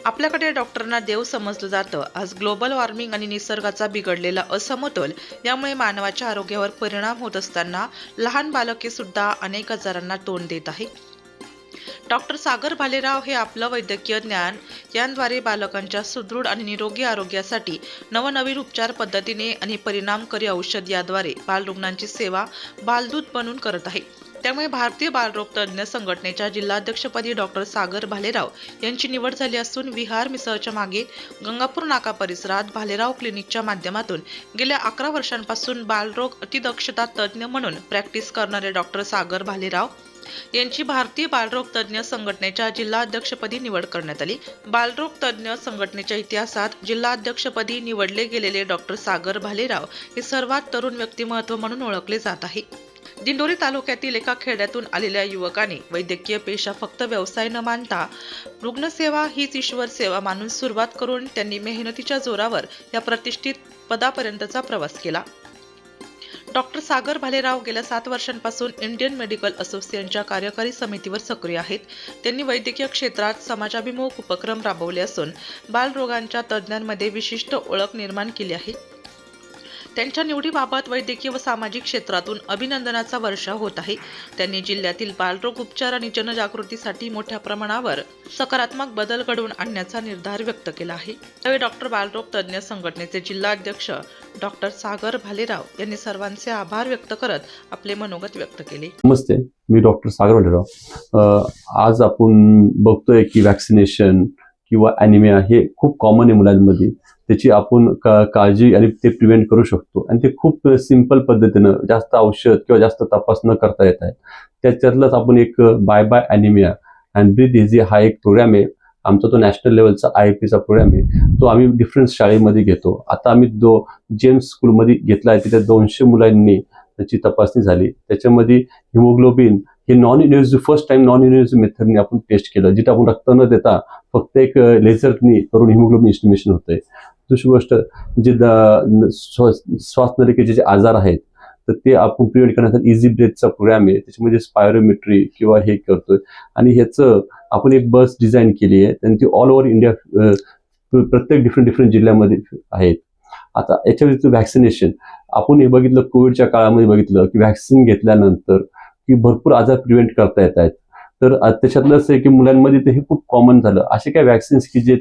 आपल्याकडे डॉक्टरांना देव समजलं जातं. आज ग्लोबल वॉर्मिंग आणि निसर्गाचा बिघडलेला असमतोल यामुळे मानवाच्या आरोग्यावर परिणाम होत असताना लहान बालके सुद्धा अनेक आजारांना तोंड देत आहे. डॉक्टर सागर भालेराव हे आपलं वैद्यकीय ज्ञान यांद्वारे बालकांच्या सुदृढ आणि निरोगी आरोग्यासाठी नवनवीन उपचार पद्धतीने आणि परिणामकारी औषध याद्वारे बालरुग्णांची सेवा बालदूत बनून करत आहे. त्यामुळे भारतीय बालरोग तज्ज्ञ संघटनेच्या जिल्हाध्यक्षपदी डॉक्टर सागर भालेराव यांची निवड झाली असून विहार मिसळच्या मागे गंगापूर नाका परिसरात भालेराव क्लिनिकच्या माध्यमातून गेल्या 11 वर्षांपासून बालरोग अतिदक्षता तज्ज्ञ म्हणून प्रॅक्टिस करणारे डॉक्टर सागर भालेराव यांची भारतीय बालरोग तज्ज्ञ संघटनेच्या जिल्हाध्यक्षपदी निवड करण्यात आली. बालरोग तज्ज्ञ संघटनेच्या इतिहासात जिल्हाध्यक्षपदी निवडले गेलेले डॉक्टर सागर भालेराव हे सर्वात तरुण व्यक्तिमत्व म्हणून ओळखले जात आहे. दिंडोरी तालुक्यातील एका खेड्यातून आलेल्या युवकाने वैद्यकीय पेशा फक्त व्यवसाय न मानता रुग्णसेवा हीच ईश्वर सेवा मानून सुरुवात करून त्यांनी मेहनतीच्या जोरावर या प्रतिष्ठित पदापर्यंतचा प्रवास केला. डॉक्टर सागर भालेराव गेल्या 7 वर्षांपासून इंडियन मेडिकल असोसिएशनच्या कार्यकारी समितीवर सक्रिय आहेत. त्यांनी वैद्यकीय क्षेत्रात समाजाभिमुख उपक्रम राबवले असून बालरोगांच्या तज्ज्ञांमध्ये विशिष्ट ओळख निर्माण केली आहे. त्यांच्या निवडीबाबत वैद्यकीय व सामाजिक क्षेत्रातून अभिनंदनाचा वर्षाव होत आहे. त्यांनी जिल्ह्यातील बालरोग उपचार आणि जनजागृतीसाठी मोठ्या प्रमाणावर सकारात्मक बदल घडवून आणण्याचा निर्धार व्यक्त केला आहे. त्यावेळी डॉक्टर बालरोग तज्ज्ञ संघटनेचे जिल्हाध्यक्ष डॉक्टर सागर भालेराव यांनी सर्वांचे आभार व्यक्त करत आपले मनोगत व्यक्त केले. नमस्ते, मी डॉक्टर सागर भालेराव. आज आपण बघतोय की वॅक्सिनेशन किंवा ॲनिमिया हे खूप कॉमन आहे मुलांमध्ये. त्याची आपण काळजी आणि ते प्रिव्हेंट करू शकतो आणि ते खूप सिंपल पद्धतीनं जास्त औषध किंवा जास्त तपास न करता येत आहे. त्याच्यातलाच आपण एक bye bye anaemia and breathe easy हा एक प्रोग्राम आहे. आमचा तो नॅशनल लेवलचा IAPचा प्रोग्राम आहे. तो आम्ही डिफरंट शाळेमध्ये घेतो. आता आम्ही जेम्स स्कूलमध्ये घेतला आहे. तिथे 200 मुलांनी त्याची तपासणी झाली. त्याच्यामध्ये हिमोग्लोबिन हे non invasive first time non invasive मेथडने आपण टेस्ट केलं, जिथे आपण रक्त न देता फक्त एक लेझरनी करून हिमोग्लोबिन एस्टिमेशन होतंय. दुसरी गोष्ट जे श्वासनलिकेचे जे आजार आहेत तर ते आपण प्रिव्हेंट करण्यासाठी इझी ब्रेथचा प्रोग्राम आहे. त्याच्यामध्ये स्पायरोमेट्री किंवा हे करतोय आणि ह्याचं आपण एक बस डिझाईन केली आहे आणि ती ऑल ओव्हर इंडिया प्रत्येक डिफरंट जिल्ह्यामध्ये आहेत. आता याच्या व्यतिरिक्त व्हॅक्सिनेशन आपण हे बघितलं, कोविडच्या काळामध्ये बघितलं की व्हॅक्सिन घेतल्यानंतर की भरपूर आजार प्रिव्हेंट करता येत आहेत. तर त्याच्यातलं असं आहे की मुलांमध्ये ते हे खूप कॉमन झालं. असे काही वॅक्सिन्स की जे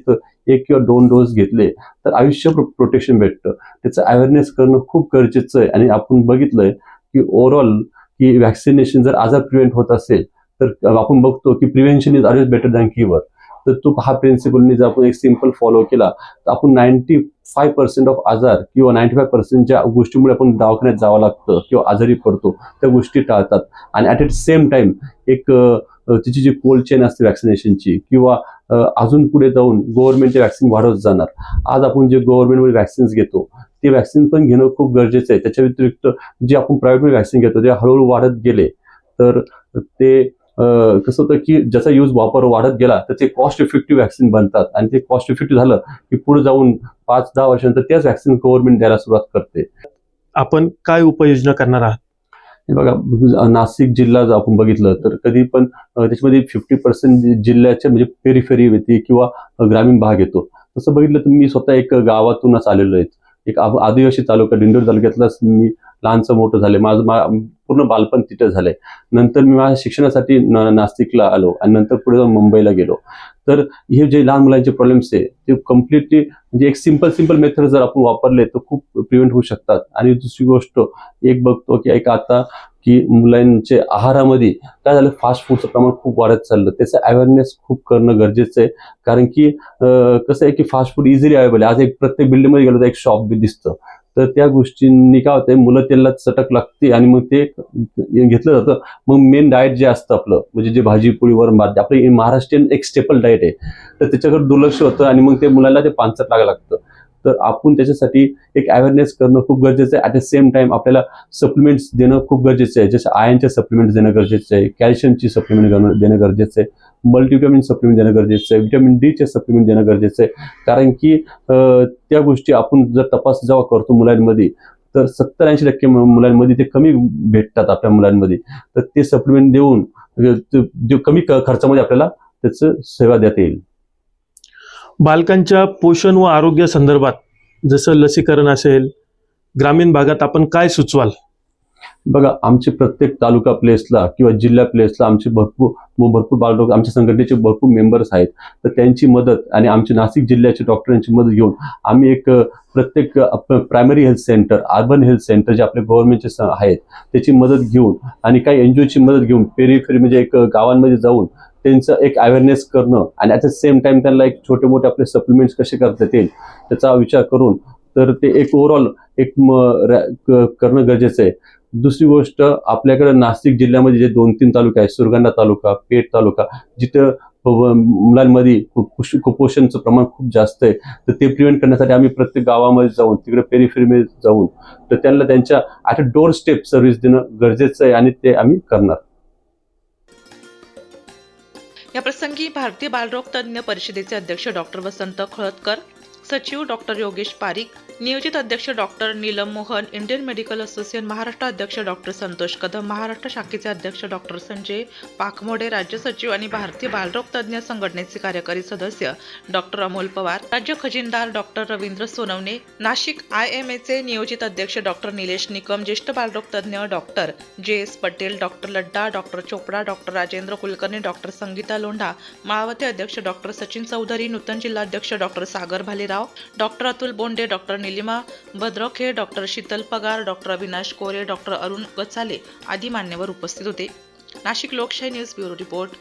1 किंवा 2 डोस घेतले तर आयुष्य प्रोटेक्शन भेटतं. त्याचं अवेअरनेस करणं खूप गरजेचं आहे. आणि आपण बघितलंय की ओव्हरऑल की व्हॅक्सिनेशन जर आजार प्रिव्हेंट होत असेल तर आपण बघतो की prevention is always better than cure. तर तो हा प्रिन्सिपलनी जर आपण एक सिंपल फॉलो केला तर आपण 95% ऑफ आजार किंवा 95% ज्या गोष्टीमुळे आपण दवाखान्यात जावं लागतं किंवा आजारी पडतो त्या गोष्टी टाळतात. आणि ॲट सेम टाइम एक तिची जी कोल्ड चेन असते व्हॅक्सिनेशनची किंवा अजून पुढे जाऊन गव्हर्नमेंटचे व्हॅक्सिन वाढवत जाणार. आज आपण जे गव्हर्नमेंटमध्ये व्हॅक्सिन्स घेतो ते व्हॅक्सिन पण घेणं खूप गरजेचं आहे. त्याच्या व्यतिरिक्त जे आपण प्रायव्हेटमध्ये व्हॅक्सिन घेतो ते हळूहळू वाढत गेले तर ते कसं होतं की ज्याचा वापर वाढत गेला तर ते कॉस्ट इफेक्टिव्ह व्हॅक्सिन बनतात आणि ते कॉस्ट इफेक्टिव्ह झालं की पुढे जाऊन 5-10 वर्षानंतर त्याच व्हॅक्सिन गव्हर्नमेंट द्यायला सुरुवात करते. आपण काय उपाययोजना करणार आहात? हे बघा, नाशिक जिल्हा जर आपण बघितलं तर कधी पण त्याच्यामध्ये 50% जिल्ह्याच्या म्हणजे पेरिफेरी येते किंवा ग्रामीण भाग येतो. तसं बघितलं तर मी स्वतः एक गावातूनच आलेलो आहे. एक आदिवासी तालुका दिंडोरी तालुक्यातलाच मी लहानचं मोठं झाले. माझं पूर्ण बालपण तिथे झालंय. नंतर मी माझ्या शिक्षणासाठी नाशिकला आलो आणि नंतर पुढे जाऊन मुंबईला गेलो. तर हे जे लहान मुलांचे प्रॉब्लेम्स आहे ते कम्प्लिटली म्हणजे एक सिंपल मेथड जर आपण वापरले तर खूप प्रिव्हेंट होऊ शकतात. आणि दुसरी गोष्ट एक बघतो की एक आता की मुलांच्या आहारामध्ये काय झालं, फास्ट फूडचं प्रमाण खूप वाढत चाललं. त्याचं अवेअरनेस खूप करणं गरजेचं आहे. कारण की कसं आहे की फास्ट फूड इझिली अवेलेबल आहे. आज एक प्रत्येक बिल्डिंगमध्ये गेलो तर एक शॉप बी दिसतं. तर त्या गोष्टींनी काय होतंय, मुलं त्याला चटक लागते आणि मग ते घेतलं जातं. मग मेन डाएट जे असतं आपलं म्हणजे जे भाजी पोळी वरण भात आपलं महाराष्ट्रीयन एक स्टेपल डाएट आहे तर त्याच्याकडे दुर्लक्ष होतं आणि मग ते मुलाला ते पानसट लागायला लागतं. तर आपण त्याच्यासाठी एक अवेअरनेस करणं खूप गरजेचं आहे. ॲट द सेम टाइम आपल्याला सप्लिमेंट्स देणं खूप गरजेचं आहे. जसं आयर्नचे सप्लिमेंट्स देणं गरजेचं आहे, कॅल्शियमची सप्लिमेंट देणं गरजेचं आहे, मल्टीव्हिटॅमिन सप्लिमेंट देणं गरजेचं आहे, व्हिटॅमिन डीचे सप्लिमेंट देणं गरजेचं आहे. कारण की त्या गोष्टी आपण जर तपास जेव्हा करतो मुलांमध्ये तर 70-80% मुलांमध्ये ते कमी भेटतात आपल्या मुलांमध्ये. तर ते सप्लिमेंट देऊन कमी खर्चामध्ये आपल्याला त्याचं सेवा देता येईल. बालकांच्या पोषण व आरोग्य संदर्भात जसं लसीकरण असेल, ग्रामीण भागात आपण काय सुचवाल? बघा, आमचे प्रत्येक तालुका प्लेसला किंवा जिल्हा प्लेसला आमचे भरपूर बालडॉक्टर, आमच्या संघटनेचे भरपूर मेंबर्स आहेत. तर त्यांची मदत आणि आमच्या नाशिक जिल्ह्याच्या डॉक्टरांची मदत घेऊन आम्ही एक प्रत्येक primary health centre, urban health centre जे आपले गव्हर्नमेंटचे आहेत त्याची मदत घेऊन आणि काही NGOची मदत घेऊन पेरिफेरी म्हणजे एक गावांमध्ये जाऊन त्यांचं एक अवेअरनेस करणं आणि ॲट द सेम टाइम त्यांना एक छोटे मोठे आपले सप्लिमेंट्स कसे करता येतील त्याचा विचार करून तर ते एक ओव्हरऑल एक करणं गरजेचं आहे. दुसरी गोष्ट, आपल्याकडे नाशिक जिल्ह्यामध्ये जे 2-3 तालुके आहेत, सुरगाणा तालुका, पेठ तालुका, जिथं मुलांमध्ये कुपोषणचं प्रमाण खूप जास्त आहे, तर ते प्रिव्हेंट करण्यासाठी आम्ही प्रत्येक गावामध्ये जाऊन तिकडे पेरिफेरीमध्ये जाऊन तर त्यांना त्यांच्या at a door step service देणं गरजेचं आहे आणि ते आम्ही करणार. या प्रसंगी भारतीय बालरोग तज्ज्ञ परिषदेचे अध्यक्ष डॉक्टर वसंत खळदकर, सचिव डॉक्टर योगेश पारिक, नियोजित अध्यक्ष doctor Neelam Mohan, Indian medical association Maharashtra अध्यक्ष डॉक्टर संतोष कदम, महाराष्ट्र शाखेचे अध्यक्ष डॉक्टर संजय पाखमोडे, राज्य सचिव आणि भारतीय बालरोग तज्ज्ञ संघटनेचे कार्यकारी सदस्य डॉक्टर अमोल पवार, राज्य खजिनदार डॉक्टर रवींद्र सोनवणे, नाशिक IMAचे नियोजित अध्यक्ष डॉक्टर निलेश निकम, ज्येष्ठ बालरोग तज्ज्ञ doctor JS Patel, doctor Ladda, doctor Chopda, doctor Rajendra Kulkarni, doctor Sangeeta Londha, माळवते अध्यक्ष डॉक्टर सचिन चौधरी, नूतन जिल्हा अध्यक्ष doctor Sagar Bhalerao, doctor Atul Bonde, doctor Nilima Bhadrakhe, doctor Sheetal Pagar, doctor Avinash Kore, doctor Arun Gachale आदी मान्यवर उपस्थित होते. नाशिक लोकशाही न्यूज ब्युरो रिपोर्ट.